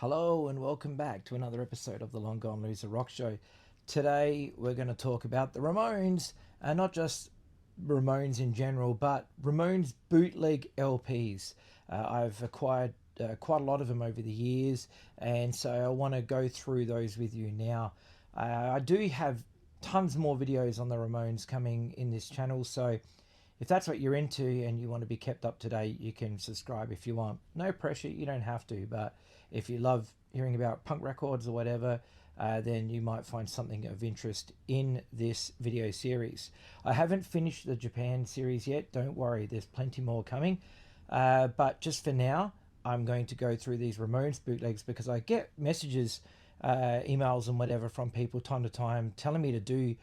Hello and welcome back to another episode of the Long Gone Loser Rock Show. Today we're going to talk about the Ramones, and not just Ramones in general, but Ramones bootleg LPs. I've acquired quite a lot of them over the years, and so I want to go through those with you now. I do have tons more videos on the Ramones coming in this channel, so if that's what you're into and you want to be kept up to date, you can subscribe if you want. No pressure, you don't have to, but if you love hearing about punk records or whatever, then you might find something of interest in this video series. I haven't finished the Japan series yet, don't worry, there's plenty more coming. But just for now, I'm going to go through these Ramones bootlegs because I get messages, emails and whatever from people time to time telling me to do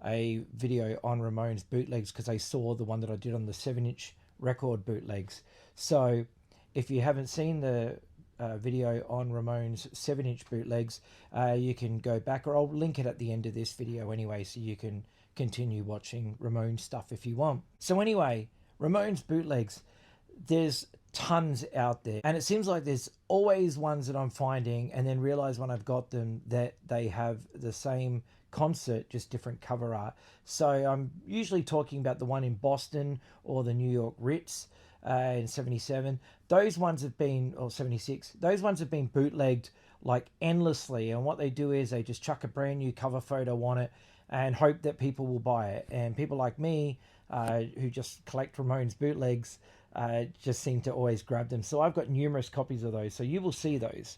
a video on Ramones bootlegs because they saw the one that I did on the 7-inch record bootlegs. So if you haven't seen the video on Ramones 7-inch bootlegs, you can go back, or I'll link it at the end of this video anyway, so you can continue watching Ramones stuff if you want. So anyway, Ramones bootlegs, there's tons out there, and it seems like there's always ones that I'm finding and then realize when I've got them that they have the same concert, just different cover art. So I'm usually talking about the one in Boston or the New York Ritz in 77. Those ones have been, or 76, those ones have been bootlegged like endlessly, and what they do is they just chuck a brand new cover photo on it and hope that people will buy it. And people like me who just collect Ramones bootlegs just seem to always grab them. So I've got numerous copies of those, so you will see those.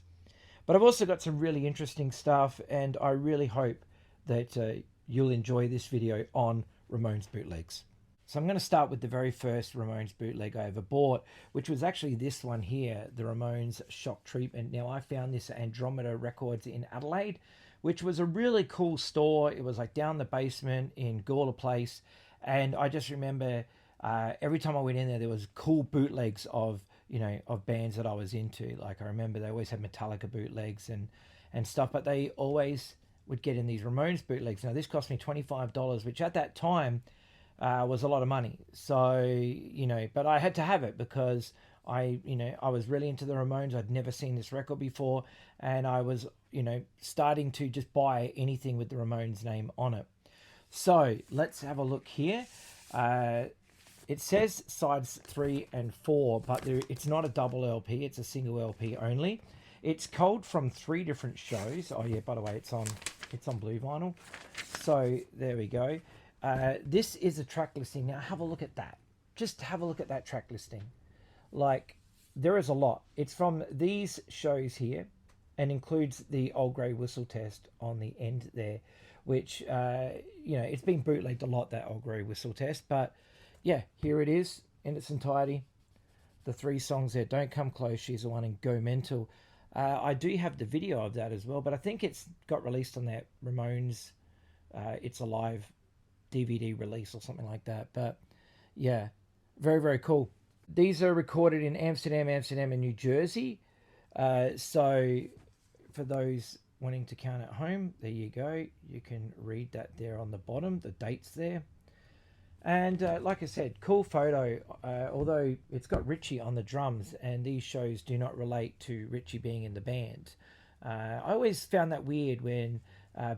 But I've also got some really interesting stuff, and I really hope that you'll enjoy this video on Ramones bootlegs. So I'm going to start with the very first Ramones bootleg I ever bought, which was actually this one here, the Ramones Shock Treatment. Now, I found this at Andromeda Records in Adelaide, which was a really cool store. It was like down the basement in Gawler Place, and I just remember every time I went in there, there was cool bootlegs of, you know, of bands that I was into. Like I remember they always had Metallica bootlegs and stuff, but they always would get in these Ramones bootlegs. Now this cost me $25, which at that time was a lot of money. So, you know, but I had to have it because I was really into the Ramones. I'd never seen this record before, and I was, you know, starting to just buy anything with the Ramones name on it. So let's have a look here. It says sides 3 and 4, but it's not a double LP. It's a single LP only. It's culled from 3 different shows. Oh yeah, by the way, it's on blue vinyl. So there we go. This is a track listing. Now have a look at that. Just have a look at that track listing. Like, there is a lot. It's from these shows here and includes the Old Grey Whistle Test on the end there, which, you know, it's been bootlegged a lot, that Old Grey Whistle Test. But yeah, here it is in its entirety. The 3 songs there, Don't Come Close, She's the One, and Go Mental. I do have the video of that as well, but I think it's got released on that Ramones It's Alive DVD release or something like that. But yeah, very, very cool. These are recorded in Amsterdam, and New Jersey. So for those wanting to count at home, there you go. You can read that there on the bottom, the dates there. And like I said, cool photo, although it's got Richie on the drums, and these shows do not relate to Richie being in the band. I always found that weird when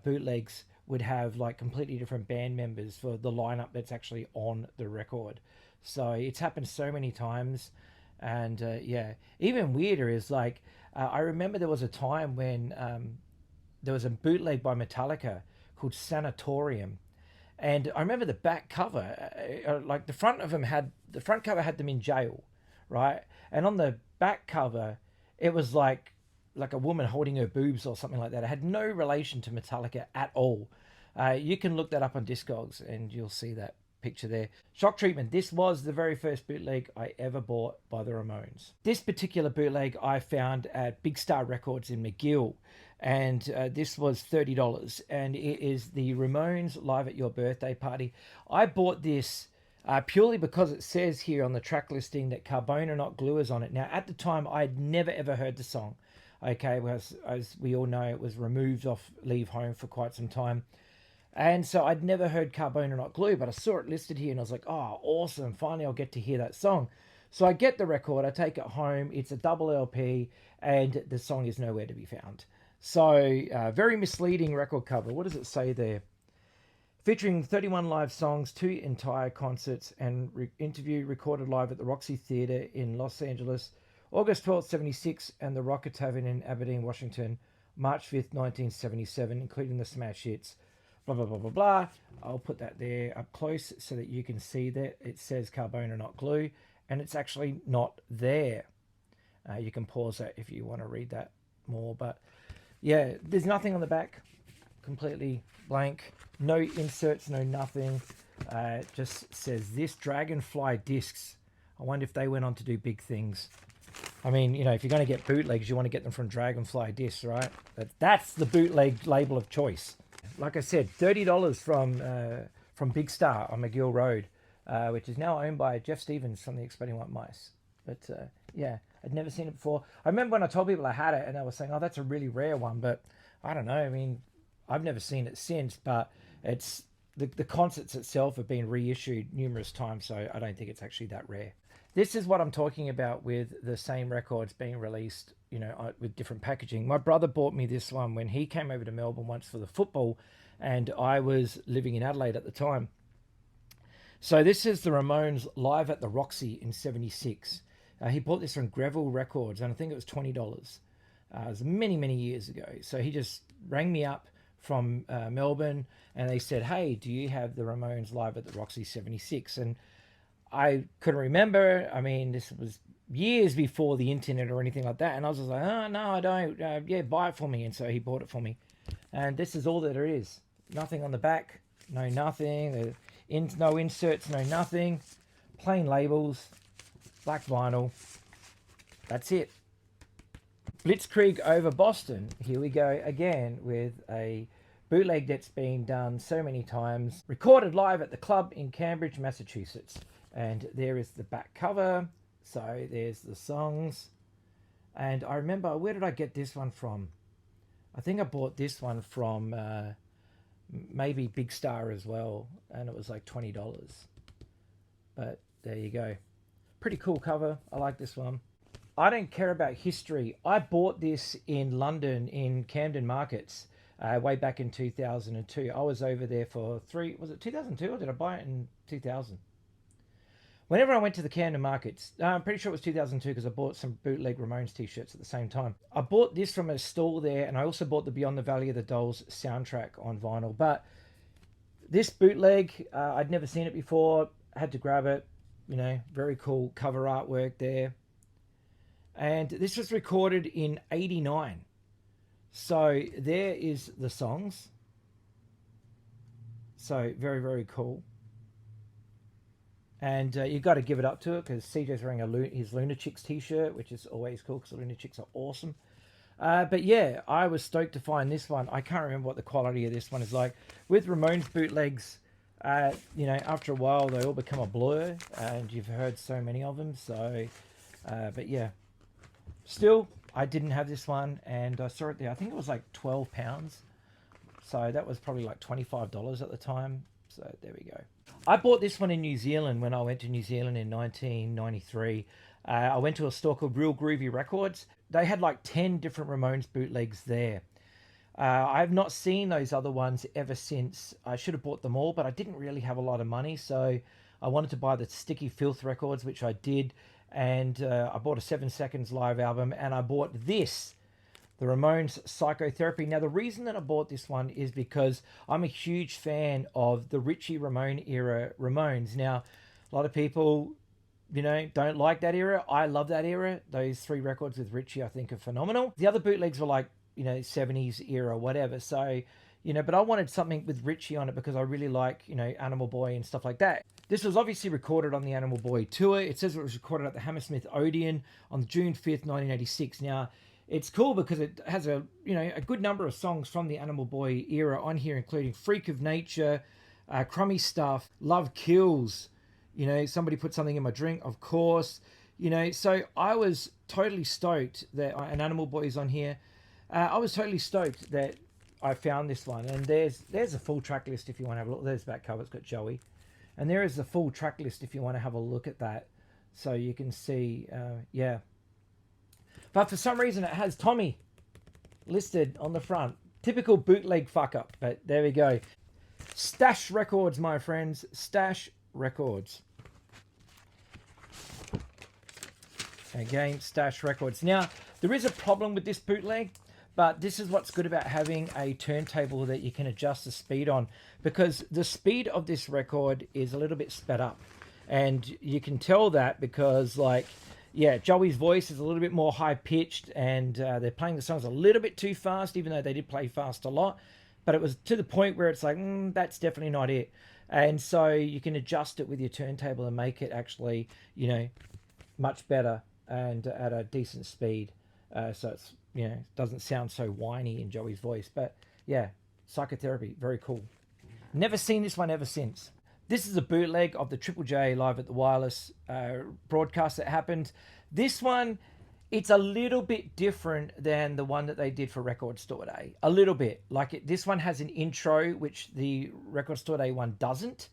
bootlegs would have like completely different band members for the lineup that's actually on the record. So it's happened so many times. And yeah, even weirder is like, I remember there was a time when there was a bootleg by Metallica called Sanatorium. And I remember the back cover, like the front cover had them in jail, right? And on the back cover, it was like a woman holding her boobs or something like that. It had no relation to Metallica at all. You can look that up on Discogs and you'll see that picture there. Shock Treatment. This was the very first bootleg I ever bought by the Ramones. This particular bootleg I found at Big Star Records in McGill, and this was $30, and it is the Ramones Live at Your Birthday Party. I bought this purely because it says here on the track listing that Carbona Not Glue is on it. Now at the time I'd never ever heard the song. Okay, as we all know, it was removed off Leave Home for quite some time. And so I'd never heard Carbona Not Glue, but I saw it listed here and I was like, oh, awesome. Finally, I'll get to hear that song. So I get the record, I take it home, it's a double LP, and the song is nowhere to be found. So, very misleading record cover. What does it say there? Featuring 31 live songs, 2 entire concerts, and interview recorded live at the Roxy Theatre in Los Angeles, August 12th, 76, and the Rocket Tavern in Aberdeen, Washington, March 5th, 1977, including the smash hits, blah, blah, blah, blah, blah. I'll put that there up close so that you can see that it says Carbona, not glue, and it's actually not there. You can pause that if you want to read that more, but yeah, there's nothing on the back, completely blank, no inserts, no nothing. It just says this Dragonfly discs. I wonder if they went on to do big things. I mean, you know, if you're going to get bootlegs, you want to get them from Dragonfly discs, right? That's the bootleg label of choice. Like I said, $30 from Big Star on McGill Road, which is now owned by Jeff Stevens from the Exploding White Mice. But yeah, I'd never seen it before. I remember when I told people I had it and they were saying, oh, that's a really rare one. But I don't know. I mean, I've never seen it since, but it's the concerts itself have been reissued numerous times, so I don't think it's actually that rare. This is what I'm talking about with the same records being released, you know, with different packaging. My brother bought me this one when he came over to Melbourne once for the football, and I was living in Adelaide at the time. So this is the Ramones live at the Roxy in 76. He bought this from Greville Records, and I think it was $20. It was many, many years ago. So he just rang me up from Melbourne, and they said, hey, do you have the Ramones live at the Roxy 76? And I couldn't remember. I mean, this was years before the internet or anything like that. And I was just like, oh, no, I don't. Yeah, buy it for me. And so he bought it for me. And this is all that there is. Nothing on the back. No nothing. No inserts, no nothing. Plain labels. Black vinyl. That's it. Blitzkrieg over Boston. Here we go again with a bootleg that's been done so many times. Recorded live at the club in Cambridge, Massachusetts. And there is the back cover. So there's the songs. And I remember, where did I get this one from? I think I bought this one from maybe Big Star as well. And it was like $20. But there you go. Pretty cool cover. I like this one. I don't care about history. I bought this in London in Camden Markets way back in 2002. I was over there for was it 2002 or did I buy it in 2000? Whenever I went to the Camden Markets, I'm pretty sure it was 2002 because I bought some bootleg Ramones t-shirts at the same time. I bought this from a stall there, and I also bought the Beyond the Valley of the Dolls soundtrack on vinyl. But this bootleg, I'd never seen it before. I had to grab it. You know, very cool cover artwork there. And this was recorded in 89. So there is the songs. So very, very cool. And you've got to give it up to it because CJ's wearing his Lunachicks t-shirt, which is always cool because the Lunachicks are awesome. But yeah, I was stoked to find this one. I can't remember what the quality of this one is like. With Ramones bootlegs, you know, after a while they all become a blur, and you've heard so many of them. So, but yeah, still, I didn't have this one, and I saw it there. I think it was like £12. So that was probably like $25 at the time. So there we go. I bought this one in New Zealand when I went to New Zealand in 1993. I went to a store called Real Groovy Records. They had like 10 different Ramones bootlegs there. I have not seen those other ones ever since. I should have bought them all, but I didn't really have a lot of money. So I wanted to buy the Sticky Filth records, which I did. And I bought a 7 Seconds live album, and I bought this, the Ramones Psychotherapy. Now, the reason that I bought this one is because I'm a huge fan of the Richie Ramone era Ramones. Now, a lot of people, you know, don't like that era. I love that era. Those 3 records with Richie, I think, are phenomenal. The other bootlegs were like, you know, 70s era, whatever. So, you know, but I wanted something with Richie on it because I really like, you know, Animal Boy and stuff like that. This was obviously recorded on the Animal Boy tour. It says it was recorded at the Hammersmith Odeon on June 5th, 1986. Now, it's cool because it has a, you know, a good number of songs from the Animal Boy era on here, including Freak of Nature, Crummy Stuff, Love Kills, you know, Somebody Put Something in My Drink, of course, you know. So I was totally stoked that an Animal Boy is on here. I was totally stoked that I found this one. And there's a full track list if you want to have a look. There's back cover, it's got Joey. And there is the full track list if you want to have a look at that. So you can see, yeah. But for some reason it has Tommy listed on the front. Typical bootleg fuck up, but there we go. Stash Records, my friends. Stash Records. Again, Stash Records. Now, there is a problem with this bootleg, but this is what's good about having a turntable that you can adjust the speed on, because the speed of this record is a little bit sped up. And you can tell that because, like, yeah, Joey's voice is a little bit more high-pitched, and they're playing the songs a little bit too fast, even though they did play fast a lot. But it was to the point where it's like, that's definitely not it. And so you can adjust it with your turntable and make it actually, you know, much better and at a decent speed. So it's, you know, doesn't sound so whiny in Joey's voice. But yeah, Psychotherapy, very cool. Never seen this one ever since. This is a bootleg of the Triple J Live at the Wireless broadcast that happened. This one, it's a little bit different than the one that they did for Record Store Day. A little bit. Like this one has an intro, which the Record Store Day one doesn't.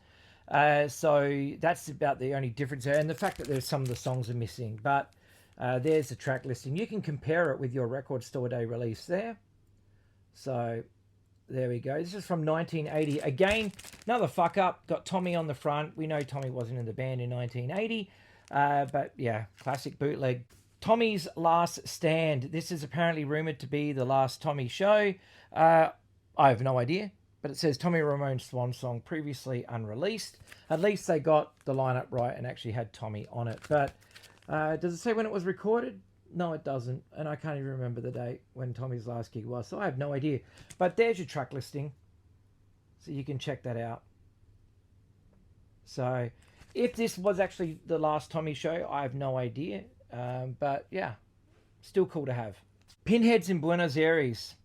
So that's about the only difference there. And the fact that there's some of the songs are missing. But there's the track listing. You can compare it with your Record Store Day release there. So there we go. This is from 1980. Again, another fuck up. Got Tommy on the front. We know Tommy wasn't in the band in 1980. But yeah, classic bootleg. Tommy's Last Stand. This is apparently rumored to be the last Tommy show. I have no idea. But it says Tommy Ramone's Swan Song, previously unreleased. At least they got the lineup right and actually had Tommy on it. But does it say when it was recorded? No, it doesn't. And I can't even remember the date when Tommy's last gig was. So I have no idea. But there's your track listing. So you can check that out. So if this was actually the last Tommy show, I have no idea. But yeah, still cool to have. Pinheads in Buenos Aires.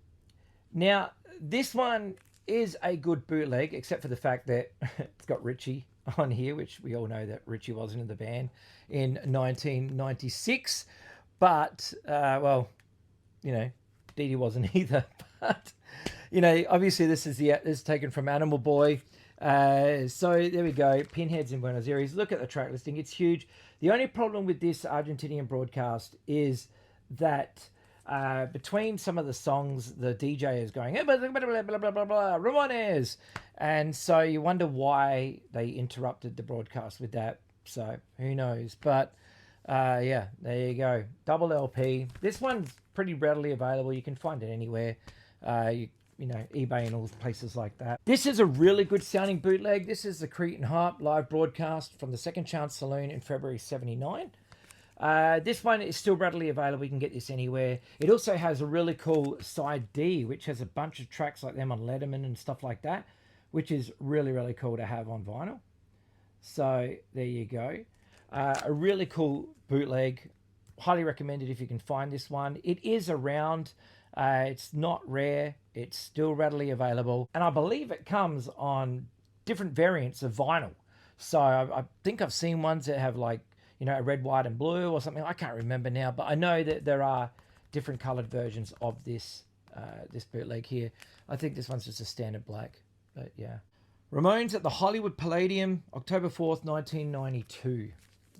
Now, this one is a good bootleg, except for the fact that it's got Richie on here, which we all know that Richie wasn't in the band in 1996. But, well, you know, Dee Dee wasn't either. But, you know, obviously this is taken from Animal Boy. So there we go. Pinheads in Buenos Aires. Look at the track listing. It's huge. The only problem with this Argentinian broadcast is that between some of the songs, the DJ is going, blah, blah, blah, blah, blah, blah, blah, Ramones. And so you wonder why they interrupted the broadcast with that. So who knows? But yeah, there you go. Double LP. This one's pretty readily available. You can find it anywhere. You know, eBay and all places like that. This is a really good sounding bootleg. This is the Cretan Harp live broadcast from the Second Chance Saloon in February 79. This one is still readily available. You can get this anywhere. It also has a really cool side D, which has a bunch of tracks like them on Letterman and stuff like that, which is really, really cool to have on vinyl. So there you go. A really cool bootleg. Highly recommended if you can find this one. It is around. It's not rare. It's still readily available. And I believe it comes on different variants of vinyl. So I think I've seen ones that have like, you know, a red, white and blue or something. I can't remember now, but I know that there are different colored versions of this this bootleg here. I think this one's just a standard black, but yeah. Ramones at the Hollywood Palladium, October 4th, 1992.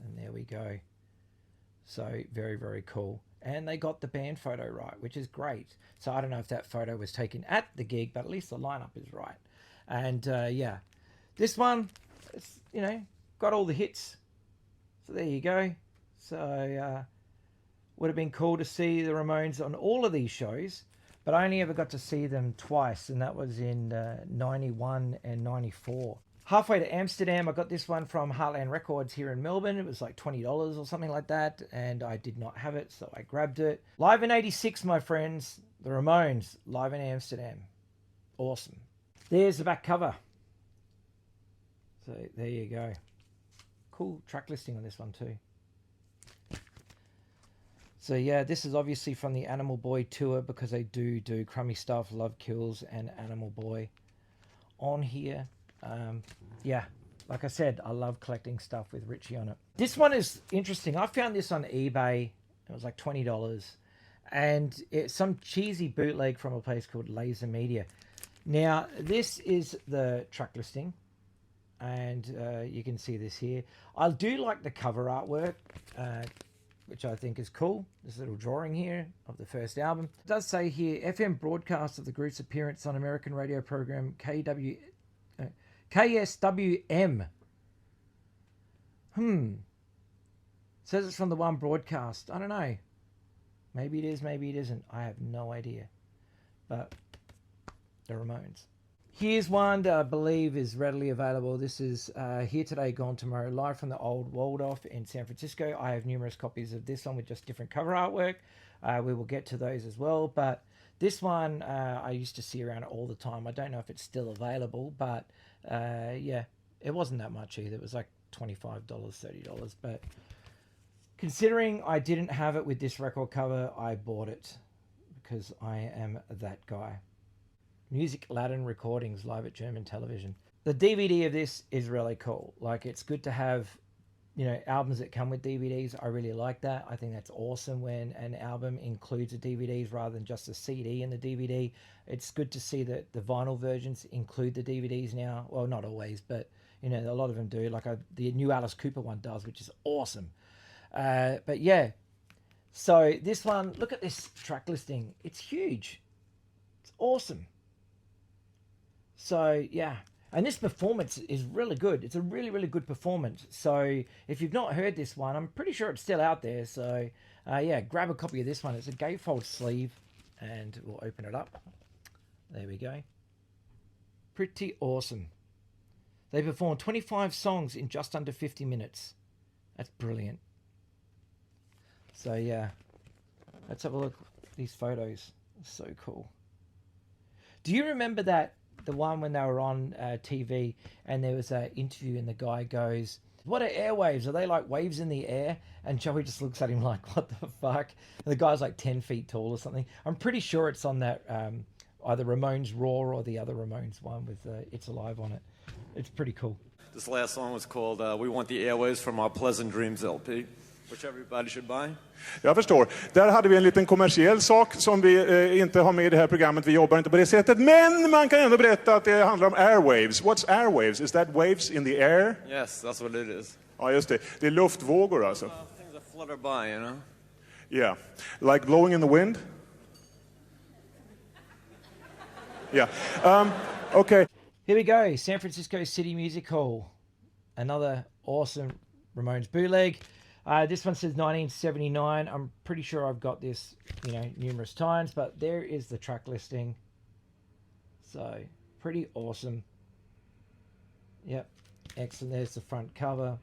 And there we go. So very, very cool. And they got the band photo right, which is great. So I don't know if that photo was taken at the gig, but at least the lineup is right. And yeah, this one, it's, you know, got all the hits. So there you go. So would have been cool to see the Ramones on all of these shows, but I only ever got to see them twice, and that was in 91 and 94. Halfway to Amsterdam, I got this one from Heartland Records here in Melbourne. It was like $20 or something like that, and I did not have it, so I grabbed it. Live in 86, my friends. The Ramones, live in Amsterdam. Awesome. There's the back cover. So there you go. Cool track listing on this one too. So yeah, this is obviously from the Animal Boy tour, because they do Crummy Stuff, Love Kills, and Animal Boy on here. Yeah, like I said, I love collecting stuff with Richie on it. This one is interesting. I found this on eBay. It was like $20. And it's some cheesy bootleg from a place called Laser Media. Now, this is the track listing. and you can see this here. I do like the cover artwork, which I think is cool. This little drawing here of the first album. It does say here, FM broadcast of the group's appearance on American radio program KSWM. Says it's from the one broadcast. I don't know. Maybe it is, maybe it isn't. I have no idea. But the Ramones. Here's one that I believe is readily available. This is Here Today, Gone Tomorrow, live from the old Waldorf in San Francisco. I have numerous copies of this one with just different cover artwork. We will get to those as well. But this one I used to see around all the time. I don't know if it's still available, but yeah, it wasn't that much either. It was like $25, $30. But considering I didn't have it with this record cover, I bought it because I am that guy. Music Latin recordings live at German television. The DVD of this is really cool. Like, it's good to have, you know, albums that come with DVDs. I really like that. I think that's awesome when an album includes a DVDs rather than just a CD in the DVD. It's good to see that the vinyl versions include the DVDs now. Well, not always, but, you know, a lot of them do. Like the new Alice Cooper one does, which is awesome. But yeah, so this one, look at this track listing. It's huge. It's awesome. So yeah, and this performance is really good. It's a really, really good performance. So if you've not heard this one, I'm pretty sure it's still out there. So yeah, grab a copy of this one. It's a gatefold sleeve, and we'll open it up. There we go. Pretty awesome. They performed 25 songs in just under 50 minutes. That's brilliant. So yeah, let's have a look at these photos. So cool. Do you remember that? The one when they were on TV and there was an interview and the guy goes, "What are airwaves? Are they like waves in the air?" And Joey just looks at him like, "What the fuck?" And the guy's like 10 feet tall or something. I'm pretty sure it's on that either Ramones Raw or the other Ramones one with It's Alive on it. It's pretty cool. This last song was called We Want the Airwaves from Our Pleasant Dreams LP, which everybody should buy. Jag förstår. Där hade vi en liten kommersiell sak som vi inte har med i det här programmet. Vi jobbar inte på det sättet. Men man kan ändå berätta att det handlar om airwaves. What's airwaves? Is that waves in the air? Yes, that's what it is. Ja, just det. Det är luftvågor alltså. Things that flutter by, you know? Yeah. Like blowing in the wind? Yeah. Okay. Here we go. San Francisco City Music Hall. Another awesome Ramones bootleg. This one says 1979. I'm pretty sure I've got this, you know, numerous times, but there is the track listing. So pretty awesome. Yep. Excellent. There's the front cover.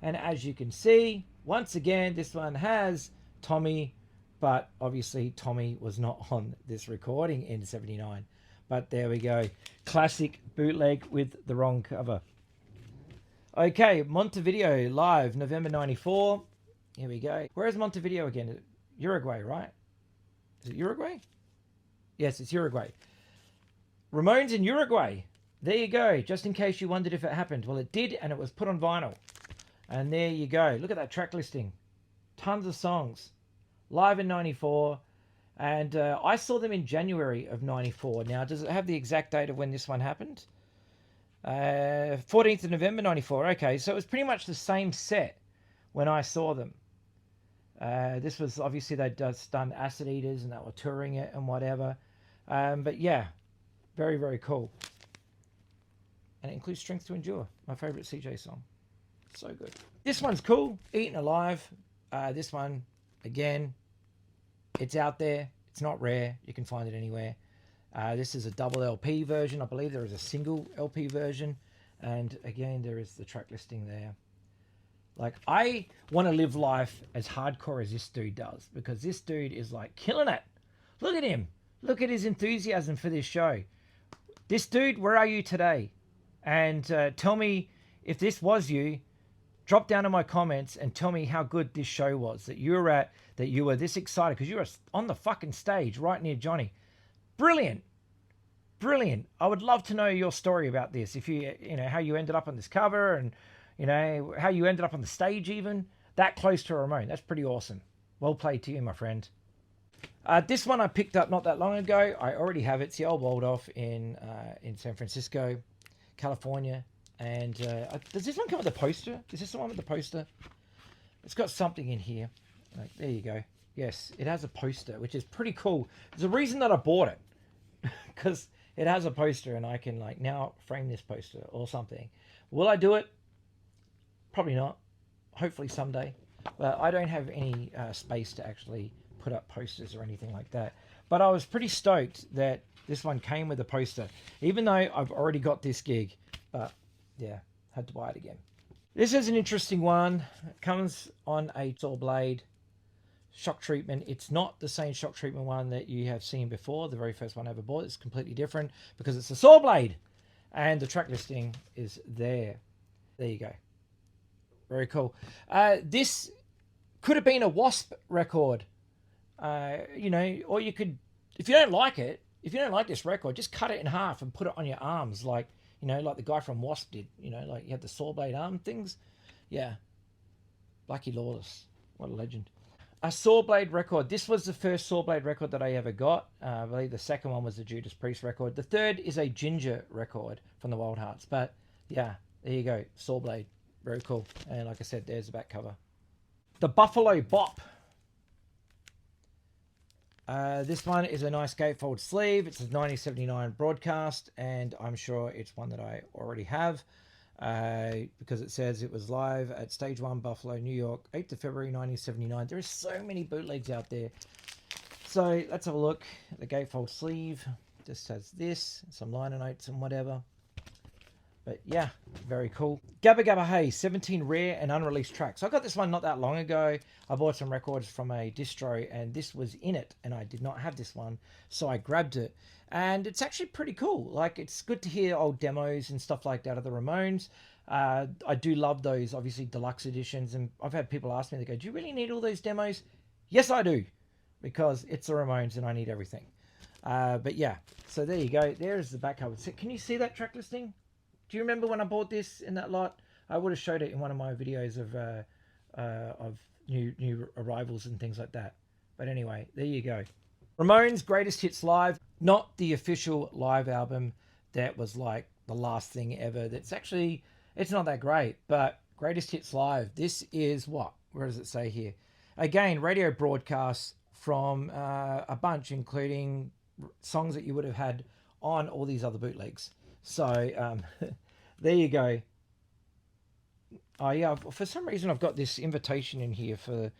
And as you can see, once again, this one has Tommy, but obviously Tommy was not on this recording in 79. But there we go. Classic bootleg with the wrong cover. Okay, Montevideo live, November 94. Here we go. Where is Montevideo again? Uruguay, right? Is it Uruguay? Yes, it's Uruguay. Ramones in Uruguay. There you go. Just in case you wondered if it happened. Well, it did, and it was put on vinyl. And there you go. Look at that track listing. Tons of songs. Live in 94. And I saw them in January of 94. Now, does it have the exact date of when this one happened? 14th of November 94. Okay, so it was pretty much the same set when I saw them. This was obviously they'd just done Acid Eaters and they were touring it and whatever. But yeah, very, very cool. And it includes Strength to Endure, my favorite CJ song. So good. This one's cool. Eaten Alive. This one, again, it's out there. It's not rare. You can find it anywhere. This is a double LP version. I believe there is a single LP version. And again, there is the track listing there. Like, I want to live life as hardcore as this dude does, because this dude is like killing it. Look at him. Look at his enthusiasm for this show. This dude, where are you today? And tell me if this was you. Drop down in my comments and tell me how good this show was that you were at, that you were this excited, because you were on the fucking stage right near Johnny. Brilliant. Brilliant. I would love to know your story about this. If you know, how you ended up on this cover and, you know, how you ended up on the stage even. That close to a Ramone. That's pretty awesome. Well played to you, my friend. This one I picked up not that long ago. I already have it. It's the old Waldorf in San Francisco, California. And does this one come with a poster? Is this the one with the poster? It's got something in here. Like, there you go. Yes, it has a poster, which is pretty cool. There's a reason that I bought it, because it has a poster, and I can like now frame this poster or something. Will I do it? Probably not. Hopefully someday. But I don't have any space to actually put up posters or anything like that. But I was pretty stoked that this one came with a poster, even though I've already got this gig. But yeah, had to buy it again. This is an interesting one. It comes on a saw blade shock treatment. It's not the same shock treatment one that you have seen before. The very first one I ever bought. It's completely different because it's a saw blade. And the track listing is there. There you go. Very cool. This could have been a Wasp record. You know, or you could, if you don't like it, if you don't like this record, just cut it in half and put it on your arms, like, you know, like the guy from Wasp did. You know, like you had the saw blade arm things. Yeah. Blackie Lawless. What a legend. A saw blade record. This was the first saw blade record that I ever got. I believe the second one was the Judas Priest record. The third is a Ginger record from the Wild Hearts. But yeah, there you go. Saw blade. Very cool. And like I said, there's the back cover. The Buffalo Bop. This one is a nice gatefold sleeve. It's a 1979 broadcast, and I'm sure it's one that I already have because it says it was live at Stage 1 Buffalo, New York, 8th of February 1979. There are so many bootlegs out there. So let's have a look. The gatefold sleeve just has this, some liner notes and whatever. But yeah, very cool. Gabba Gabba Hey, 17 rare and unreleased tracks. I got this one not that long ago. I bought some records from a distro and this was in it and I did not have this one. So I grabbed it and it's actually pretty cool. Like, it's good to hear old demos and stuff like that of the Ramones. I do love those, obviously, deluxe editions. And I've had people ask me, they go, do you really need all those demos? Yes, I do. Because it's the Ramones and I need everything. But yeah, so there you go. There's the back cover. So can you see that track listing? Do you remember when I bought this in that lot? I would have showed it in one of my videos of new arrivals and things like that. But anyway, there you go. Ramones Greatest Hits Live, not the official live album that was like the last thing ever. That's actually, it's not that great, but Greatest Hits Live. This is what? Where does it say here? Again, radio broadcasts from a bunch, including songs that you would have had on all these other bootlegs. So there you go. Oh yeah, for some reason I've got this invitation in here for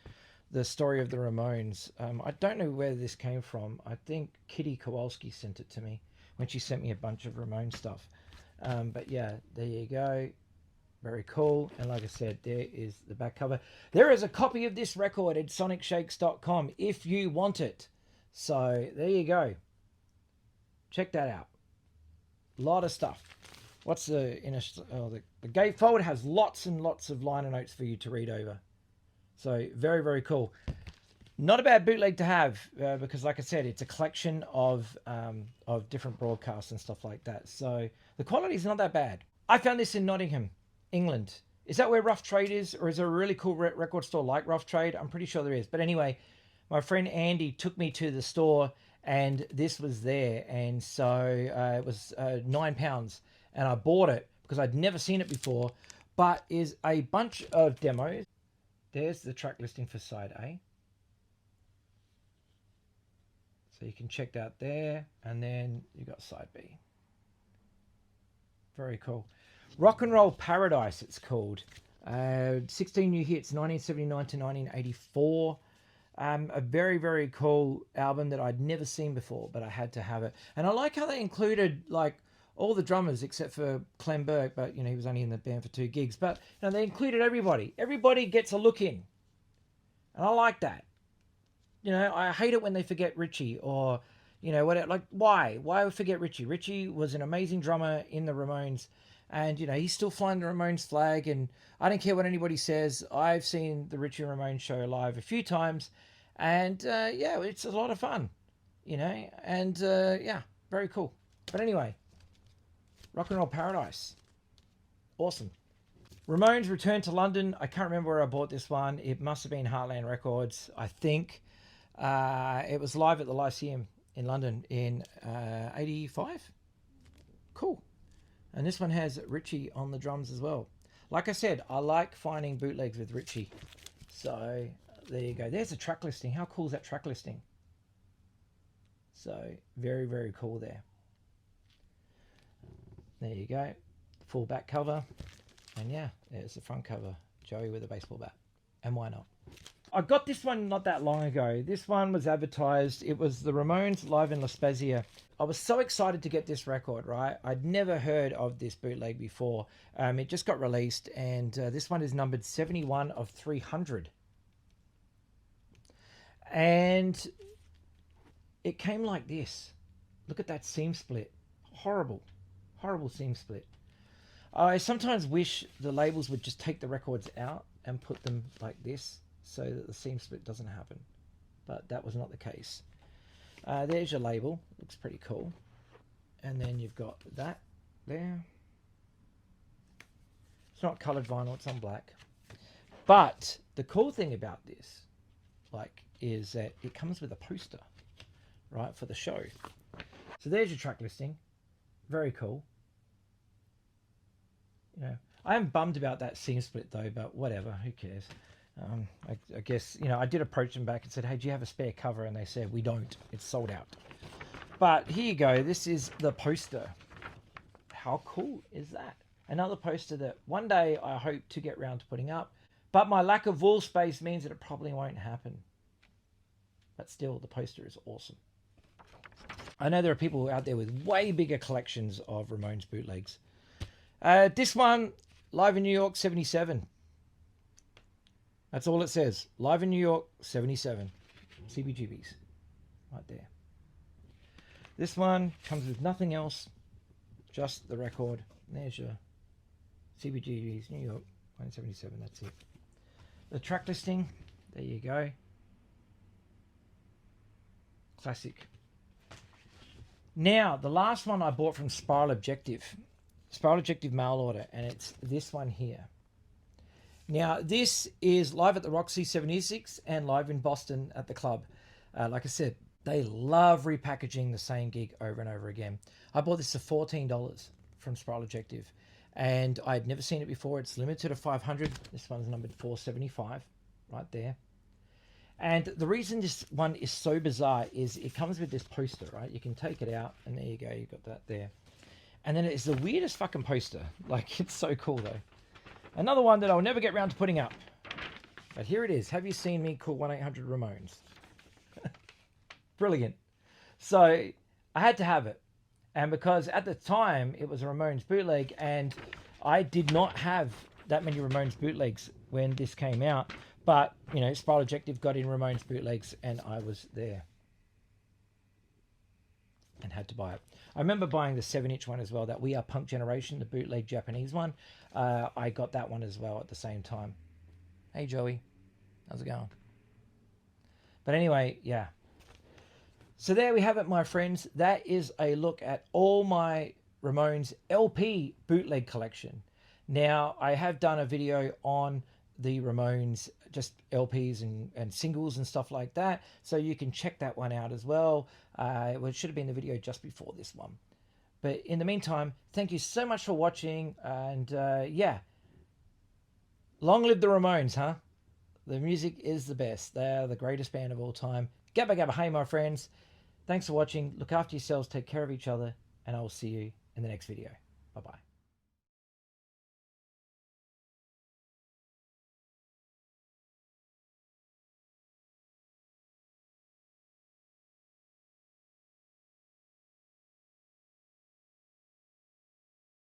the story of the Ramones. I don't know where this came from. I think Kitty Kowalski sent it to me when she sent me a bunch of Ramone stuff. But yeah, there you go. Very cool. And like I said, there is the back cover. There is a copy of this record at sonicshakes.com if you want it. So there you go. Check that out. A lot of stuff. What's the gatefold has lots and lots of liner notes for you to read over. So very, very cool. Not a bad bootleg to have because, like I said, it's a collection of different broadcasts and stuff like that. So the quality is not that bad. I found this in Nottingham, England. Is that where Rough Trade is, or is there a really cool record store like Rough Trade? I'm pretty sure there is. But anyway, my friend Andy took me to the store. And this was there, and so it was £9, and I bought it because I'd never seen it before. But is a bunch of demos. There's the track listing for side A, so you can check that there, and then you got side B. Very cool. Rock and Roll Paradise, it's called. 16 new hits, 1979 to 1984. A very, very cool album that I'd never seen before, but I had to have it. And I like how they included like all the drummers except for Clem Burke, but you know, he was only in the band for 2 gigs. But you know, they included everybody. Everybody gets a look in. And I like that. You know, I hate it when they forget Richie or, you know, what, like, why? Why forget Richie? Richie was an amazing drummer in the Ramones. And, you know, he's still flying the Ramones flag. And I don't care what anybody says. I've seen the Richie Ramone show live a few times. And, yeah, it's a lot of fun, you know. And, yeah, very cool. But anyway, Rock and Roll Paradise. Awesome. Ramones returned to London. I can't remember where I bought this one. It must have been Heartland Records, I think. It was live at the Lyceum in London in 85. Cool. And this one has Richie on the drums as well. Like I said, I like finding bootlegs with Richie. So there you go. There's a track listing. How cool is that track listing? So very, very cool there. There you go. Full back cover. And yeah, there's the front cover. Joey with a baseball bat. And why not? I got this one not that long ago. This one was advertised. It was the Ramones live in La Spezia. I was so excited to get this record, right? I'd never heard of this bootleg before. It just got released, and this one is numbered 71 of 300. And it came like this. Look at that seam split. Horrible, horrible seam split. I sometimes wish the labels would just take the records out and put them like this, so that the seam split doesn't happen, but that was not the case. There's your label. Looks pretty cool. And then you've got that there. It's not colored vinyl, it's on black. But the cool thing about this, like, is that it comes with a poster, right, for the show. So there's your track listing. Very cool. You know, I am bummed about that seam split though, but whatever, who cares? I guess, you know, I did approach them back and said, hey, do you have a spare cover? And they said, we don't. It's sold out. But here you go. This is the poster. How cool is that? Another poster that one day I hope to get round to putting up. But my lack of wall space means that it probably won't happen. But still, the poster is awesome. I know there are people out there with way bigger collections of Ramones bootlegs. This one, live in New York, 77. That's all it says. Live in New York, 77. CBGBs. Right there. This one comes with nothing else. Just the record. There's your CBGBs, New York, 177. That's it. The track listing. There you go. Classic. Now, the last one I bought from Spiral Objective. Spiral Objective mail order. And it's this one here. Now, this is live at the Roxy 76 and live in Boston at the club. Like I said, they love repackaging the same gig over and over again. I bought this for $14 from Spiral Objective, and I'd never seen it before. It's limited to 500. This one's numbered 475, right there. And the reason this one is so bizarre is it comes with this poster, right? You can take it out, and there you go. You've got that there. And then it's the weirdest fucking poster. Like, it's so cool, though. Another one that I'll never get round to putting up. But here it is. Have you seen me? Call 1-800-RAMONES. Brilliant. So I had to have it. And because at the time it was a Ramones bootleg, and I did not have that many Ramones bootlegs when this came out. But, you know, Spiral Objective got in Ramones bootlegs, and I was there. And had to buy it. I remember buying the 7-inch one as well, that We Are Punk Generation, the bootleg Japanese one. I got that one as well at the same time. Hey, Joey. How's it going? But anyway, yeah. So there we have it, my friends. That is a look at all my Ramones LP bootleg collection. Now, I have done a video on the Ramones, just LPs and singles and stuff like that. So you can check that one out as well. It should have been the video just before this one. But in the meantime, thank you so much for watching. And yeah, long live the Ramones, huh? The music is the best. They are the greatest band of all time. Gabba gabba, hey, my friends. Thanks for watching. Look after yourselves. Take care of each other. And I will see you in the next video. Bye-bye.